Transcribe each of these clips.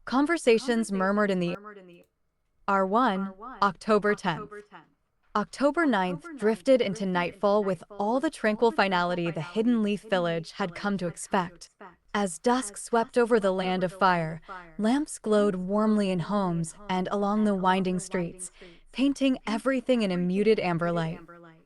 Conversations murmured in the R1, October 10th. October 9th drifted into nightfall with all the tranquil finality the Hidden Leaf Village had come to expect. As dusk swept over the land of fire, lamps glowed warmly in homes and along the winding streets, painting everything in a muted amber light.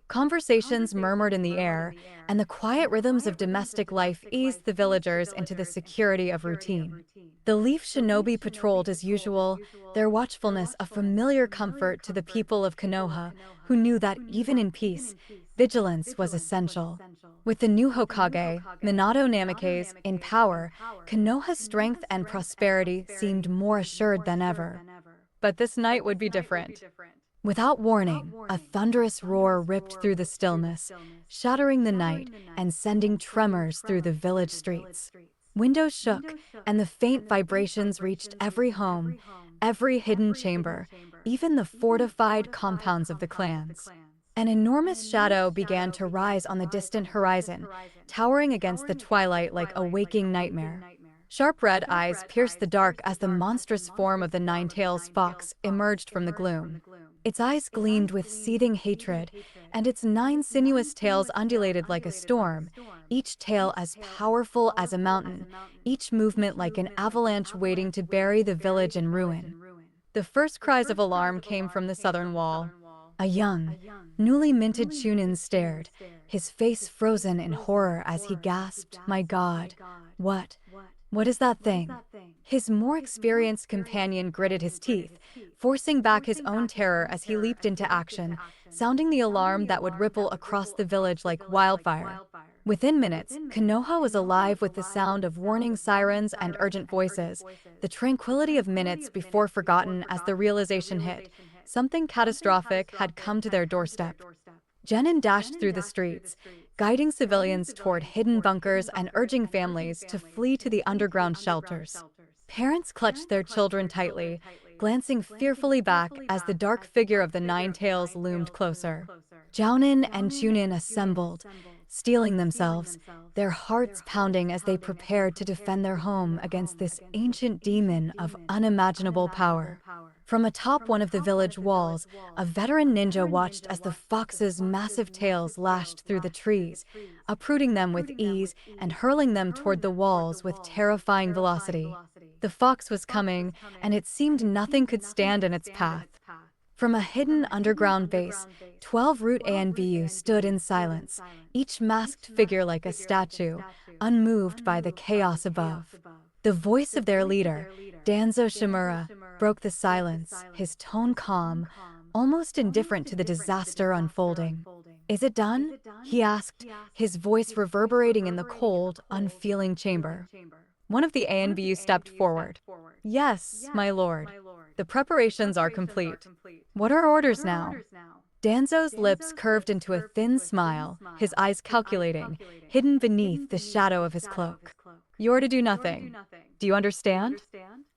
Conversations murmured in the air, and the quiet rhythms of domestic life eased the villagers into the security of routine. The Leaf Shinobi patrolled as usual, their watchfulness a familiar comfort to the people of Konoha, who knew that even in peace, vigilance was essential. With the new Hokage, Minato Namikaze, in power, Konoha's strength and prosperity seemed more assured than ever. But this night would be different. Without warning, a thunderous roar ripped through the stillness, shattering the night and sending tremors through the village streets. Windows shook, and the faint vibrations reached every home, every hidden chamber, even the fortified compounds of the clans. An enormous shadow began to rise on the distant horizon, towering against the twilight like a waking nightmare. Sharp red eyes pierced the dark as the monstrous form of the Nine-Tails fox emerged from the gloom. Its eyes gleamed with seething hatred, and its 9 sinuous tails undulated like a storm, each tail as powerful as a mountain, each movement like an avalanche waiting to bury the village in ruin. The first cries of alarm came from the southern wall. A young, newly minted Chunin stared, his face frozen in horror as he gasped, "My God, what is that thing?" His more experienced companion gritted his teeth, forcing back his own terror as he leaped into action, sounding the alarm that would ripple across the village like wildfire. Within minutes, Konoha was alive with the sound of warning sirens and urgent voices, the tranquility of minutes before forgotten as the realization hit. Something catastrophic had come to their doorstep. Genin dashed through the streets, guiding civilians toward hidden bunkers and urging families to flee to the underground shelters. Parents clutched their children tightly, glancing fearfully back as the dark figure of the Nine-Tails loomed closer. Jounin and Chunin assembled, steeling themselves, their hearts pounding as they prepared to defend their home against this ancient demon of unimaginable power. From atop one of the village walls, a veteran ninja watched as the fox's massive tails lashed through the trees, uprooting them with ease and hurling them toward the walls with terrifying velocity. The fox was coming, and it seemed nothing could stand in its path. From a hidden underground base, 12 Root ANBU stood in silence, each masked figure like a statue, unmoved by the chaos above. The voice of their leader, Danzo Shimura, broke the silence, his tone calm, almost indifferent to the disaster unfolding. "Is it done?" he asked, his voice reverberating in the cold, unfeeling chamber. One of the ANBU stepped forward. "Yes, my lord. The preparations are complete. What are orders now?" Danzo's lips curved into a thin smile, his eyes calculating, hidden beneath the shadow of his cloak. "You're to do nothing. Do you understand?"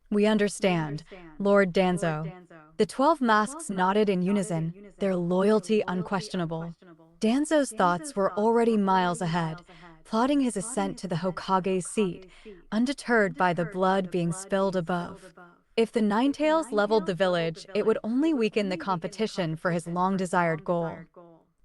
"We understand, Lord Danzo." The 12 masks nodded in unison, their loyalty unquestionable. Danzo's thoughts were already miles ahead, plotting his ascent to the Hokage's seat, undeterred by the blood being spilled above. If the Nine-Tails leveled the village, it would only weaken the competition for his long-desired goal.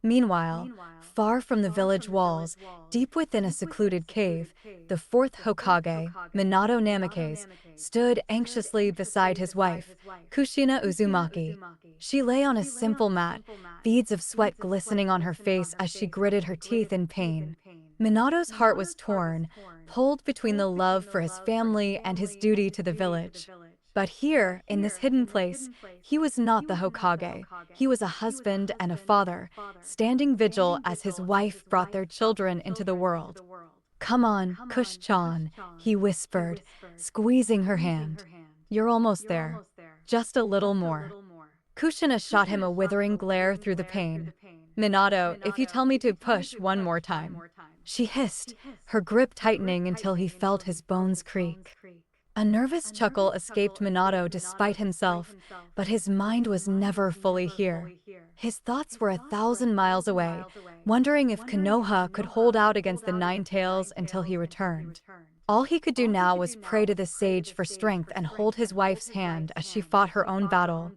Meanwhile, far from the village walls, deep within a secluded cave, the 4th Hokage, Minato Namikaze, stood anxiously beside his wife, Kushina Uzumaki. She lay on a simple mat, beads of sweat glistening on her face as she gritted her teeth in pain. Minato's heart was torn, pulled between the love for his family and his duty to the village. But here, in this hidden place, he was not the Hokage. He was a husband and a father, standing vigil as his wife brought their children into the world. "Come on, Kush-chan," he whispered, squeezing her hand. "You're almost there. Just a little more." Kushina shot him a withering glare through the pain. "Minato, if you tell me to push one more time." She hissed, her grip tightening until he felt his bones creak. A nervous chuckle escaped Minato despite himself, but his mind was never fully here. His thoughts were 1,000 miles away, wondering if Konoha could hold out against the Nine-Tails until he returned. All he could do now was pray to the sage for strength and hold his wife's hand as she fought her own battle.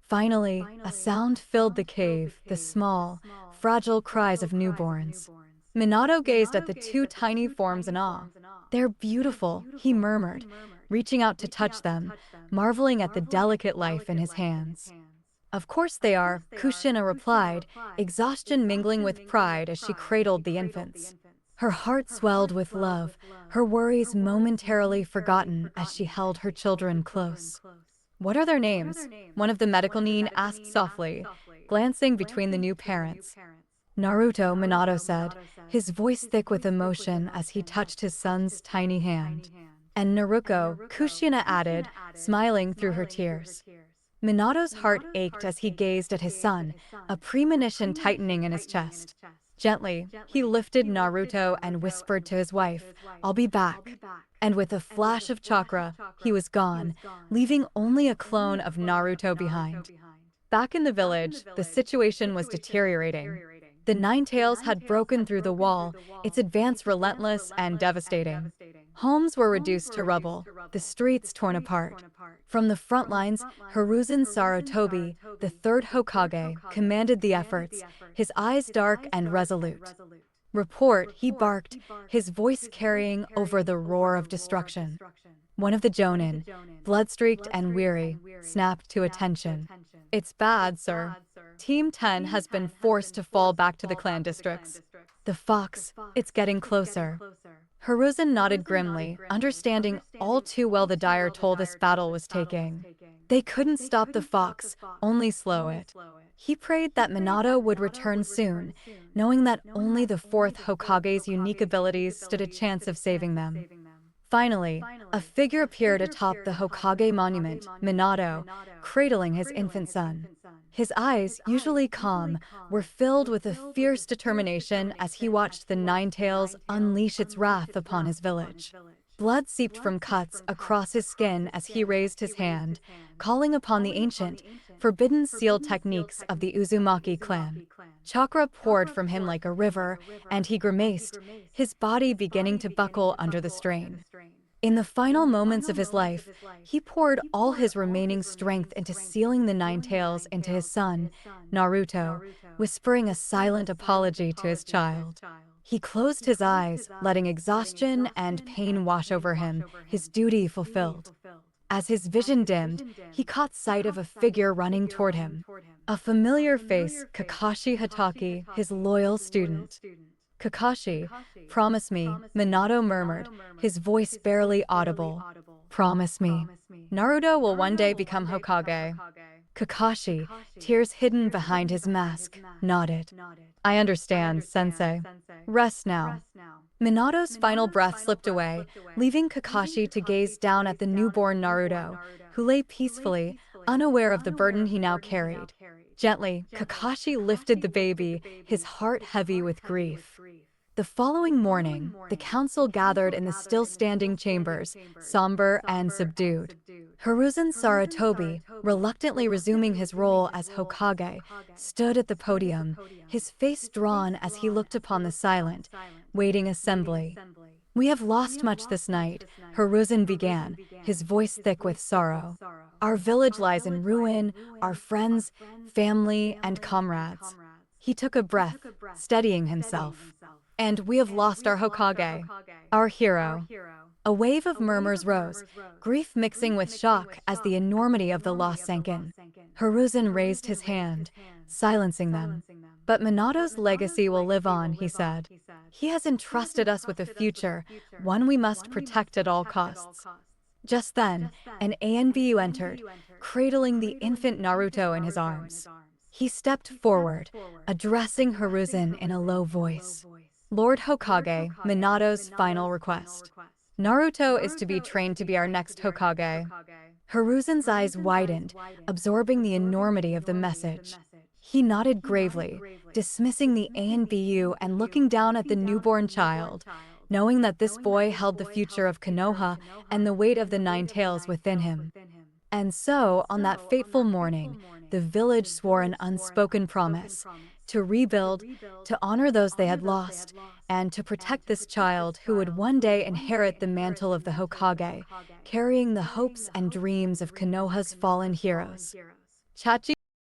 Finally, a sound filled the cave, the small, fragile cries of newborns. Minato gazed at the two tiny forms in awe. "They're beautiful," he murmured, reaching out to touch them, marveling at the delicate life in his hands. "Of course they are," Kushina replied, exhaustion mingling with pride as she cradled the infants. Her heart swelled with love, her worries momentarily forgotten as she held her children close. "What are their names?" one of the medical nin asked softly, glancing between the new parents. "Naruto," Minato said, his voice thick with emotion as he touched his son's tiny hand. "And Naruko," Kushina added, smiling through her tears. Minato's heart ached as he gazed at his son, a premonition tightening in his chest. Gently, he lifted Naruto and whispered to his wife, "I'll be back." And with a flash of chakra, he was gone, leaving only a clone of Naruto behind. Back in the village, the situation was deteriorating. The Nine Tails had broken through the wall, its advance relentless and devastating. Homes were reduced to rubble, the streets torn apart. From the front lines, Hiruzen Sarutobi, the third Hokage, commanded the efforts, his eyes dark and resolute. "Report," he barked, his voice carrying over the roar of destruction. One of the Jonin, blood-streaked and weary, snapped to attention. "It's bad, sir. Team 10 has been forced to fall back to the clan districts. The fox, it's getting closer." Hiruzen nodded grimly, understanding all too well the dire toll this battle was taking. They couldn't stop the fox, only slow it. He prayed that Minato would return soon, knowing that only the fourth Hokage's unique abilities stood a chance of saving them. Finally, a figure appeared atop the Hokage monument, Minato, cradling his infant son. His eyes, usually calm, were filled with a fierce determination as he watched the Nine Tails unleash its wrath upon his village. Blood seeped from cuts across his skin as he raised his hand, calling upon the ancient, forbidden seal techniques of the Uzumaki clan. Chakra poured from him like a river, and he grimaced, his body beginning to buckle under the strain. In the final moments of his life, he poured all his remaining strength into sealing the Nine Tails into his son, Naruto, whispering a silent apology to his child. He closed his eyes, letting exhaustion and pain wash over him, his duty fulfilled. As his vision dimmed, he caught sight of a figure running toward him. A familiar face, Kakashi Hatake, his loyal student. "Kakashi, promise me," Minato murmured, his voice barely audible. "Promise me. Naruto will one day become Hokage." Kakashi, tears hidden behind his mask, nodded. "I understand, sensei. Rest now." Minato's final breath slipped away, leaving Kakashi to gaze down at the newborn Naruto, who lay peacefully, unaware of the burden he now carried. Gently, Kakashi lifted the baby, his heart heavy with grief. The following morning, the council gathered in the still-standing chambers, somber and subdued. Hiruzen Sarutobi, reluctantly resuming his role as Hokage, stood at the podium, his face drawn as he looked upon the silent, waiting assembly. "We have lost much this night," Hiruzen began, his voice thick with sorrow. "Our village lies in ruin, our friends, family, and comrades." He took a breath, steadying himself. "And we have lost our Hokage, our hero." A wave of murmurs rose, grief mixing with shock as the enormity of the loss sank in. Hiruzen raised his hand, silencing them. "But Minato's legacy will live on," he said. "He has entrusted us with a future, one we must protect at all costs." Just then, an ANBU entered, cradling the infant Naruto in his arms. He stepped forward, addressing Hiruzen in a low voice. "Lord Hokage, Minato's final request. Naruto is to be trained to be our next Hokage." Hiruzen's eyes widened, absorbing the enormity of the message. He nodded gravely, dismissing the ANBU and looking down at the newborn child, knowing that this boy held the future of Konoha and the weight of the Nine Tails within him. And so, on that fateful morning, the village swore an unspoken promise to rebuild, to honor those they had lost, and to protect this child who would one day inherit the mantle of the Hokage, carrying the hopes and dreams of Konoha's fallen heroes. ChatGPT